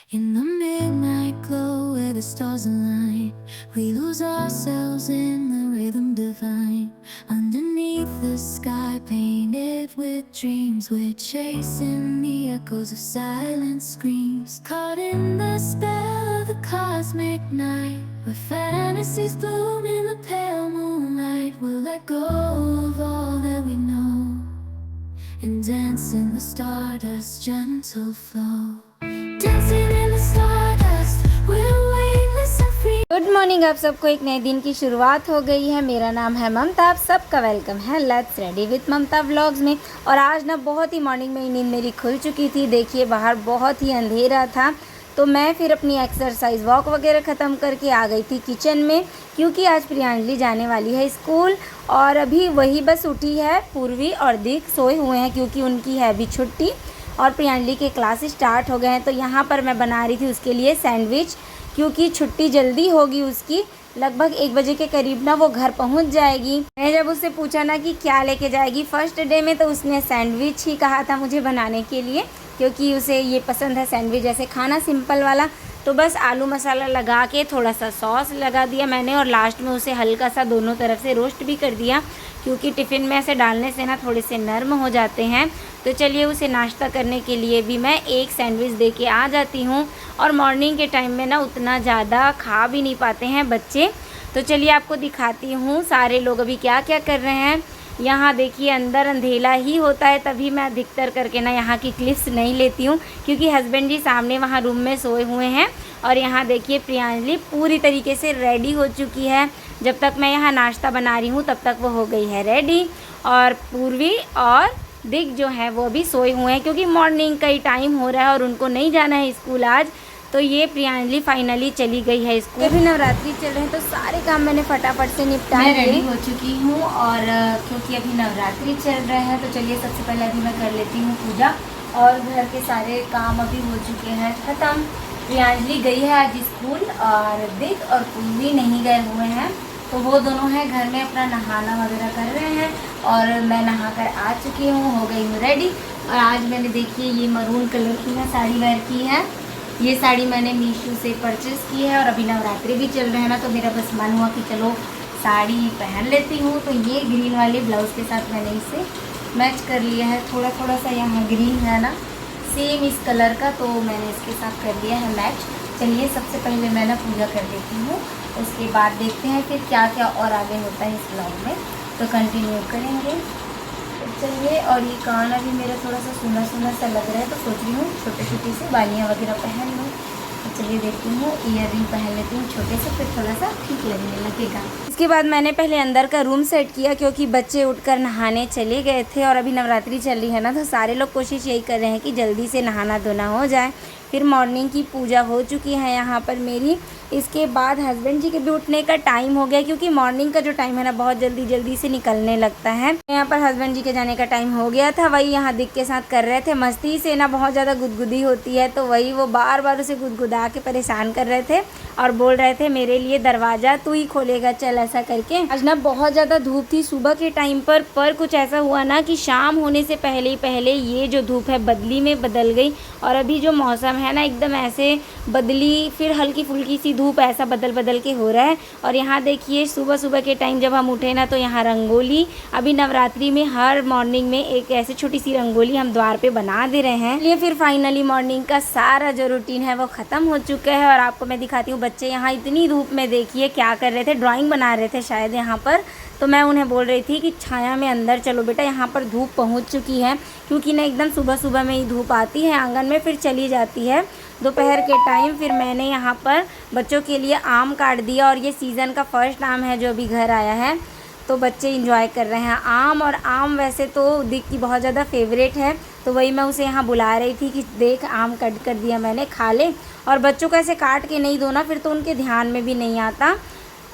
In the midnight glow where the stars align, we lose ourselves in the rhythm divine. Underneath the sky painted with dreams, we're chasing the echoes of silent screams. Caught in the spell of the cosmic night, where fantasies bloom in the pale moonlight. We'll let go of all that we know and dance in the stardust's gentle flow. Dancing in the stardust, we're weightless and free. Good morning. आप सबको एक नए दिन की शुरुआत हो गई है। मेरा नाम है ममता। आप सबका वेलकम है let's ready with Mamta vlogs में। और आज ना बहुत ही मॉर्निंग में नींद मेरी खुल चुकी थी। देखिए बाहर बहुत ही अंधेरा था, तो मैं फिर अपनी एक्सरसाइज वॉक वगैरह ख़त्म करके आ गई थी किचन में, क्योंकि आज प्रियांजलि जाने वाली है स्कूल। और अभी वही बस उठी है, पूर्वी और दिक सोए हुए हैं क्योंकि उनकी है अभी छुट्टी और प्रियांजलि के क्लास स्टार्ट हो गए हैं। तो यहाँ पर मैं बना रही थी उसके लिए सैंडविच, क्योंकि छुट्टी जल्दी होगी उसकी, लगभग 1 बजे के करीब ना वो घर पहुंच जाएगी। मैंने जब उससे पूछा ना कि क्या लेके जाएगी फर्स्ट डे में, तो उसने सैंडविच ही कहा था मुझे बनाने के लिए, क्योंकि उसे ये पसंद है सैंडविच जैसे खाना सिंपल वाला। तो बस आलू मसाला लगा के थोड़ा सा सॉस लगा दिया मैंने, और लास्ट में उसे हल्का सा दोनों तरफ से रोस्ट भी कर दिया, क्योंकि टिफ़िन में ऐसे डालने से ना थोड़े से नरम हो जाते हैं। तो चलिए उसे नाश्ता करने के लिए भी मैं एक सैंडविच दे के आ जाती हूँ। और मॉर्निंग के टाइम में ना उतना ज़्यादा खा भी नहीं पाते हैं बच्चे। तो चलिए आपको दिखाती हूँ सारे लोग अभी क्या क्या कर रहे हैं। यहाँ देखिए अंदर अंधेला ही होता है, तभी मैं अधिकतर करके ना यहाँ की क्लिप्स नहीं लेती हूँ, क्योंकि हस्बैंड जी सामने वहाँ रूम में सोए हुए हैं। और यहाँ देखिए प्रियांजलि पूरी तरीके से रेडी हो चुकी है। जब तक मैं यहाँ नाश्ता बना रही हूँ तब तक वो हो गई है रेडी। और पूर्वी और दिक जो है वो भी सोए हुए हैं, क्योंकि मॉर्निंग का ही टाइम हो रहा है और उनको नहीं जाना है स्कूल आज। तो ये प्रियांजलि फाइनली चली गई है स्कूल। अभी नवरात्रि चल रहे हैं, तो सारे काम मैंने फटाफट से निपटा लिए। रेडी हो चुकी हूँ, और क्योंकि अभी नवरात्रि चल रहे हैं तो चलिए सबसे पहले अभी मैं कर लेती हूँ पूजा। और घर के सारे काम अभी हो चुके हैं ख़त्म। प्रियांजलि गई है आज स्कूल, और दिक और पूर्वी नहीं गए हुए हैं, तो वो दोनों हैं घर में अपना नहाना वगैरह कर रहे हैं। और मैं नहा कर आ चुकी हूँ, हो गई हूँ रेडी। और आज मैंने देखिए ये मरून कलर की है साड़ी वेयर की है। ये साड़ी मैंने मीशो से परचेज़ की है, और अभी नवरात्रि भी चल रहे हैं ना, तो मेरा बस मन हुआ कि चलो साड़ी पहन लेती हूँ। तो ये ग्रीन वाले ब्लाउज़ के साथ मैंने इसे मैच कर लिया है। थोड़ा थोड़ा सा यहाँ ग्रीन है ना सेम इस कलर का, तो मैंने इसके साथ कर लिया है मैच। चलिए सबसे पहले मैं ना पूजा कर देती हूँ, उसके बाद देखते हैं फिर क्या क्या और आगे होता है इस ब्लॉग में, तो कंटिन्यू करेंगे। तो चलिए, और ये कान अभी मेरा थोड़ा सा सुना सुना सा लग रहा है, तो सोच रही हूँ छोटे छोटे से बालियाँ वगैरह पहन लूँ। तो चलिए देखती हूँ, ईयर रिंग पहन लेती हूँ छोटे से, फिर थोड़ा सा ठीक लगने लगेगा। इसके बाद मैंने पहले अंदर का रूम सेट किया, क्योंकि बच्चे उठकर नहाने चले गए थे और अभी नवरात्रि चल रही है ना, तो सारे लोग कोशिश यही कर रहे हैं कि जल्दी से नहाना धोना हो जाए। फिर मॉर्निंग की पूजा हो चुकी है यहाँ पर मेरी। इसके बाद हस्बैंड जी के भी उठने का टाइम हो गया, क्योंकि मॉर्निंग का जो टाइम है ना बहुत जल्दी जल्दी से निकलने लगता है। यहाँ पर हस्बैंड जी के जाने का टाइम हो गया था, वही यहाँ दिक के साथ कर रहे थे मस्ती से ना, बहुत ज़्यादा गुदगुदी होती है, तो वही वो बार बार उसे गुदगुदा के परेशान कर रहे थे और बोल रहे थे मेरे लिए दरवाज़ा तू ही खोलेगा चल, ऐसा करके। आज ना बहुत ज़्यादा धूप थी सुबह के टाइम पर कुछ ऐसा हुआ ना कि शाम होने से पहले ही पहले ये जो धूप है बदली में बदल गई। और अभी जो मौसम है ना एकदम ऐसे बदली फिर हल्की फुल्की सी धूप, ऐसा बदल बदल के हो रहा है। और यहाँ देखिए सुबह सुबह के टाइम जब हम उठे ना, तो यहाँ रंगोली, अभी नवरात्रि में हर मॉर्निंग में एक ऐसे छोटी सी रंगोली हम द्वार पे बना दे रहे हैं। ये फिर फाइनली मॉर्निंग का सारा जो रूटीन है वो ख़त्म हो चुका है। और आपको मैं दिखाती हूँ बच्चे यहाँ इतनी धूप में देखिए क्या कर रहे थे, ड्राइंग बना रहे थे शायद यहाँ पर। तो मैं उन्हें बोल रही थी कि छाया में अंदर चलो बेटा, यहाँ पर धूप पहुँच चुकी है, क्योंकि ना एकदम सुबह सुबह में ही धूप आती है आंगन में, फिर चली जाती है दोपहर के टाइम। फिर मैंने यहाँ पर बच्चों के लिए आम काट दिया, और ये सीज़न का फर्स्ट आम है जो अभी घर आया है, तो बच्चे इंजॉय कर रहे हैं आम। और आम वैसे तो दिक की बहुत ज़्यादा फेवरेट है, तो वही मैं उसे यहाँ बुला रही थी कि देख आम कट कर दिया मैंने, खा ले। और बच्चों को ऐसे काट के नहीं दो ना, फिर तो उनके ध्यान में भी नहीं आता।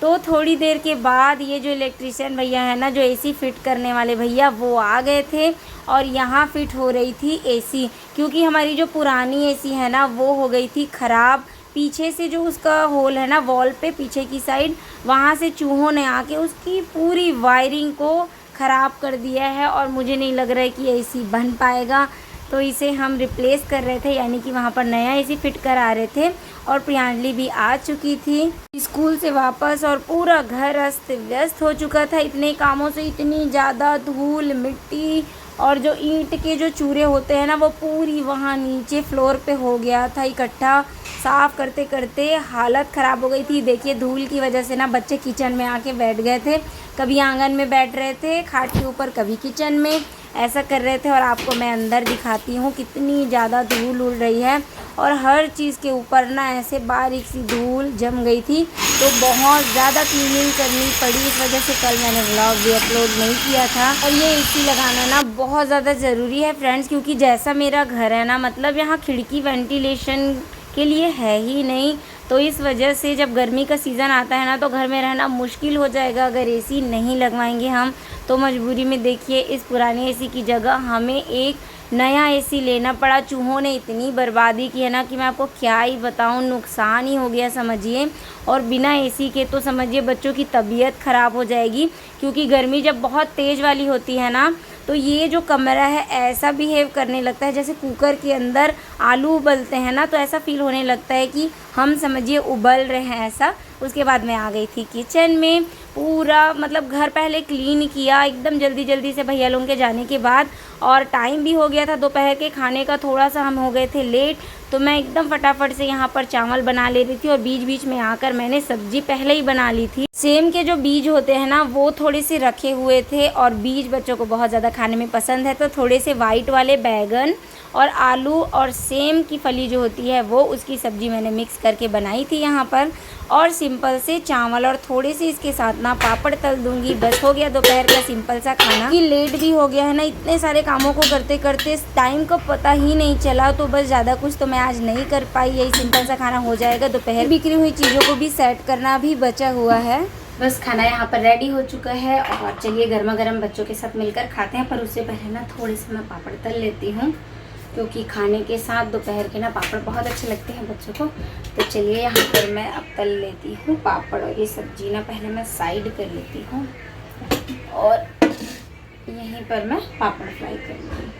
तो थोड़ी देर के बाद ये जो इलेक्ट्रिशियन भैया है ना, जो एसी फिट करने वाले भैया, वो आ गए थे। और यहाँ फिट हो रही थी एसी, क्योंकि हमारी जो पुरानी एसी है ना वो हो गई थी ख़राब। पीछे से जो उसका होल है ना वॉल पे पीछे की साइड, वहाँ से चूहों ने आके उसकी पूरी वायरिंग को ख़राब कर दिया है, और मुझे नहीं लग रहा है कि एसी बन पाएगा। तो इसे हम रिप्लेस कर रहे थे, यानी कि वहाँ पर नया एसी फिट करा रहे थे। और प्रियांजलि भी आ चुकी थी स्कूल से वापस और पूरा घर अस्त व्यस्त हो चुका था। इतने कामों से इतनी ज़्यादा धूल मिट्टी और जो ईंट के जो चूरे होते हैं ना, वो पूरी वहाँ नीचे फ्लोर पे हो गया था इकट्ठा। साफ़ करते करते हालत ख़राब हो गई थी। देखिए धूल की वजह से ना बच्चे किचन में आके बैठ गए थे, कभी आंगन में बैठ रहे थे खाट के ऊपर, कभी किचन में, ऐसा कर रहे थे। और आपको मैं अंदर दिखाती हूँ कितनी ज़्यादा धूल उड़ रही है और हर चीज़ के ऊपर ना ऐसे बारीक सी धूल जम गई थी, तो बहुत ज़्यादा क्लीनिंग करनी पड़ी। इस वजह से कल मैंने व्लॉग भी अपलोड नहीं किया था। और ये एसी लगाना ना बहुत ज़्यादा ज़रूरी है फ्रेंड्स, क्योंकि जैसा मेरा घर है ना, मतलब यहाँ खिड़की वेंटिलेशन के लिए है ही नहीं। तो इस वजह से जब गर्मी का सीज़न आता है ना, तो घर में रहना मुश्किल हो जाएगा अगर एसी नहीं लगवाएंगे हम। तो मजबूरी में देखिए इस पुराने एसी की जगह हमें एक नया एसी लेना पड़ा। चूहों ने इतनी बर्बादी की है ना कि मैं आपको क्या ही बताऊं, नुकसान ही हो गया समझिए। और बिना एसी के तो समझिए बच्चों की तबीयत ख़राब हो जाएगी, क्योंकि गर्मी जब बहुत तेज़ वाली होती है ना, तो ये जो कमरा है ऐसा बिहेव करने लगता है जैसे कुकर के अंदर आलू उबलते हैं ना, तो ऐसा फील होने लगता है कि हम समझिए उबल रहे हैं ऐसा। उसके बाद मैं आ गई थी किचन में, पूरा मतलब घर पहले क्लीन किया एकदम जल्दी जल्दी से भैया लोगों के जाने के बाद। और टाइम भी हो गया था दोपहर के खाने का, थोड़ा सा हम हो गए थे लेट, तो मैं एकदम फटाफट से यहाँ पर चावल बना ले रही थी। और बीच बीच में आकर मैंने सब्जी पहले ही बना ली थी। सेम के जो बीज होते हैं ना, वो थोड़े से रखे हुए थे, और बीज बच्चों को बहुत ज़्यादा खाने में पसंद है, तो थोड़े से वाइट वाले बैगन और आलू और सेम की फली जो होती है वो, उसकी सब्ज़ी मैंने मिक्स करके बनाई थी यहाँ पर। और सिंपल से चावल और थोड़े से इसके साथ ना पापड़ तल दूंगी। बस हो गया दोपहर का सिंपल सा खाना। कि लेट भी हो गया है ना, इतने सारे कामों को करते करते टाइम का पता ही नहीं चला, तो बस ज़्यादा कुछ तो मैं आज नहीं कर पाई। यही सिंपल सा खाना हो जाएगा। दोपहर बिखरी हुई चीज़ों को भी सेट करना भी बचा हुआ है। बस खाना यहाँ पर रेडी हो चुका है और चलिए गर्मा गर्म बच्चों के साथ मिलकर खाते हैं। पर उससे पहले ना थोड़े से मैं पापड़ तल लेती हूँ, क्योंकि खाने के साथ दोपहर के ना पापड़ बहुत अच्छे लगते हैं बच्चों को। तो चलिए यहाँ पर मैं अब तल लेती हूँ पापड़, और ये सब्जी ना पहले मैं साइड कर लेती हूँ और यहीं पर मैं पापड़ फ्राई कर लूँगी।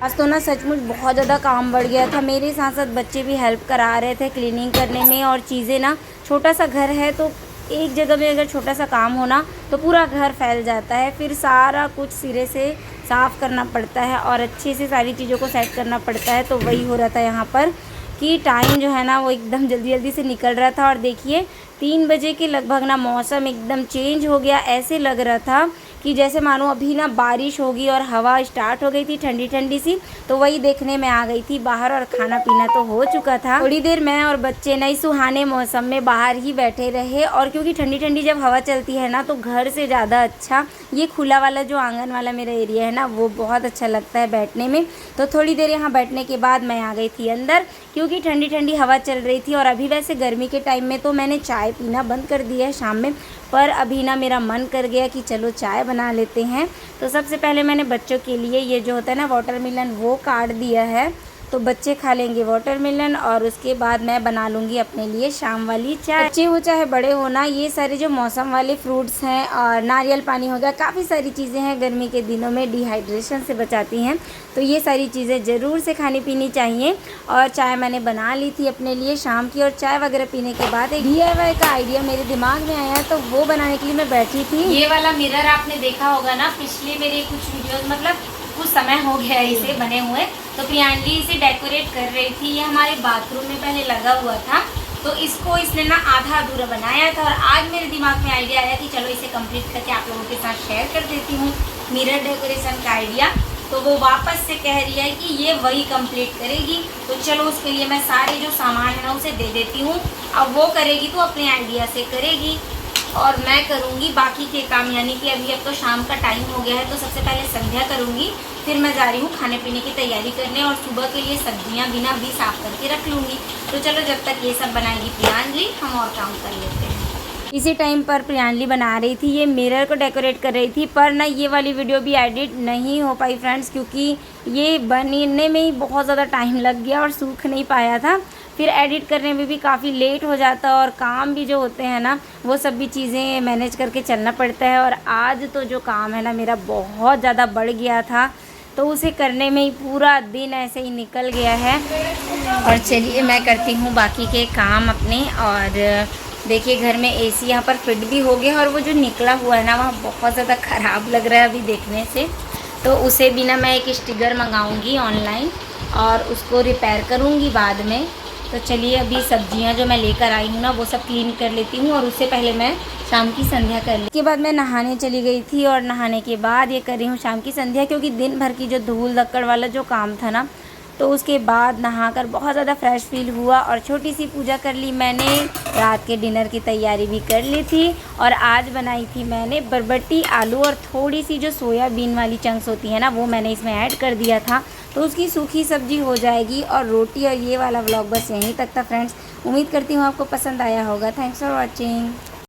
आज तो ना सचमुच बहुत ज़्यादा काम बढ़ गया था। मेरे साथ साथ बच्चे भी हेल्प करा रहे थे क्लीनिंग करने में, और चीज़ें ना, छोटा सा घर है तो एक जगह में अगर छोटा सा काम होना तो पूरा घर फैल जाता है, फिर सारा कुछ सिरे से साफ़ करना पड़ता है और अच्छे से सारी चीज़ों को सेट करना पड़ता है। तो वही हो रहा था यहाँ पर कि टाइम जो है ना वो एकदम जल्दी जल्दी से निकल रहा था। और देखिए 3 बजे के लगभग ना मौसम एकदम चेंज हो गया। ऐसे लग रहा था कि जैसे मानो अभी ना बारिश होगी, और हवा स्टार्ट हो गई थी ठंडी ठंडी सी। तो वही देखने में आ गई थी बाहर, और खाना पीना तो हो चुका था। थोड़ी देर मैं और बच्चे नई सुहाने मौसम में बाहर ही बैठे रहे, और क्योंकि ठंडी ठंडी जब हवा चलती है ना, तो घर से ज़्यादा अच्छा ये खुला वाला जो आंगन वाला मेरा एरिया है ना, वो बहुत अच्छा लगता है बैठने में। तो थोड़ी देर यहाँ बैठने के बाद मैं आ गई थी अंदर, क्योंकि ठंडी ठंडी हवा चल रही थी। और अभी वैसे गर्मी के टाइम में तो मैंने चाय पीना बंद कर दिया है शाम में, पर अभी ना मेरा मन कर गया कि चलो चाय बना लेते हैं। तो सबसे पहले मैंने बच्चों के लिए ये जो होता है ना वाटरमेलन, वो काट दिया है, तो बच्चे खा लेंगे वाटरमेलन, और उसके बाद मैं बना लूँगी अपने लिए शाम वाली चाय। बच्चे हो चाहे बड़े हो ना, ये सारे जो मौसम वाले फ्रूट्स हैं, और नारियल पानी हो गया, काफ़ी सारी चीज़ें हैं गर्मी के दिनों में डिहाइड्रेशन से बचाती हैं, तो ये सारी चीज़ें ज़रूर से खानी पीनी चाहिए। और चाय मैंने बना ली थी अपने लिए शाम की, और चाय वगैरह पीने के बाद एक DIY का आइडिया मेरे दिमाग में आया, तो वो बनाने के लिए मैं बैठी थी। ये वाला मिरर आपने देखा होगा ना पिछले मेरे कुछ वीडियोज़, मतलब कुछ समय हो गया इसे बने हुए, तो प्रियांजलि इसे डेकोरेट कर रही थी। ये हमारे बाथरूम में पहले लगा हुआ था, तो इसको इसने ना आधा अधूरा बनाया था, और आज मेरे दिमाग में आइडिया आया कि चलो इसे कंप्लीट करके आप लोगों के साथ शेयर कर देती हूँ मिरर डेकोरेशन का आइडिया। तो वो वापस से कह रही है कि ये वही कंप्लीट करेगी, तो चलो उसके लिए मैं सारे जो सामान है ना उसे दे देती हूँ। अब वो करेगी तो अपने आइडिया से करेगी, और मैं करूँगी बाकी के काम, यानी कि अभी अब तो शाम का टाइम हो गया है, तो सबसे पहले संध्या करूँगी, फिर मैं जा रही हूँ खाने पीने की तैयारी करने, और सुबह के लिए सब्जियाँ बिना भी साफ़ करके रख लूँगी। तो चलो जब तक ये सब बनाएगी प्रियांजलि, हम और काम कर लेते हैं। इसी टाइम पर प्रियांजलि बना रही थी, ये मिरर को डेकोरेट कर रही थी, पर ना ये वाली वीडियो भी एडिट नहीं हो पाई फ्रेंड्स, क्योंकि ये बनने में ही बहुत ज़्यादा टाइम लग गया और सूख नहीं पाया था। फिर एडिट करने में भी काफ़ी लेट हो जाता, और काम भी जो होते हैं ना, वो सब भी चीज़ें मैनेज करके चलना पड़ता है। और आज तो जो काम है ना मेरा बहुत ज़्यादा बढ़ गया था, तो उसे करने में ही पूरा दिन ऐसे ही निकल गया है। और चलिए मैं करती हूँ बाकी के काम अपने। और देखिए घर में एसी यहाँ पर फिट भी हो गया, और वो जो निकला हुआ है ना वह बहुत ज़्यादा ख़राब लग रहा है अभी देखने से। तो उसे भी ना मैं एक स्टिकर मंगाऊंगी ऑनलाइन और उसको रिपेयर करूँगी बाद में। तो चलिए अभी सब्जियां जो मैं लेकर आई हूँ ना वो सब क्लीन कर लेती हूँ, और उससे पहले मैं शाम की संध्या कर ली। उसके बाद मैं नहाने चली गई थी, और नहाने के बाद ये कर रही हूँ शाम की संध्या, क्योंकि दिन भर की जो धूल धक्कड़ वाला जो काम था ना, तो उसके बाद नहाकर बहुत ज़्यादा फ्रेश फील हुआ और छोटी सी पूजा कर ली मैंने। रात के डिनर की तैयारी भी कर ली थी, और आज बनाई थी मैंने बरबट्टी आलू, और थोड़ी सी जो सोयाबीन वाली चंक्स होती है ना वो मैंने इसमें ऐड कर दिया था, तो उसकी सूखी सब्जी हो जाएगी और रोटी। और ये वाला व्लॉग बस यहीं तक था फ्रेंड्स। उम्मीद करती हूँ आपको पसंद आया होगा। Thanks for watching.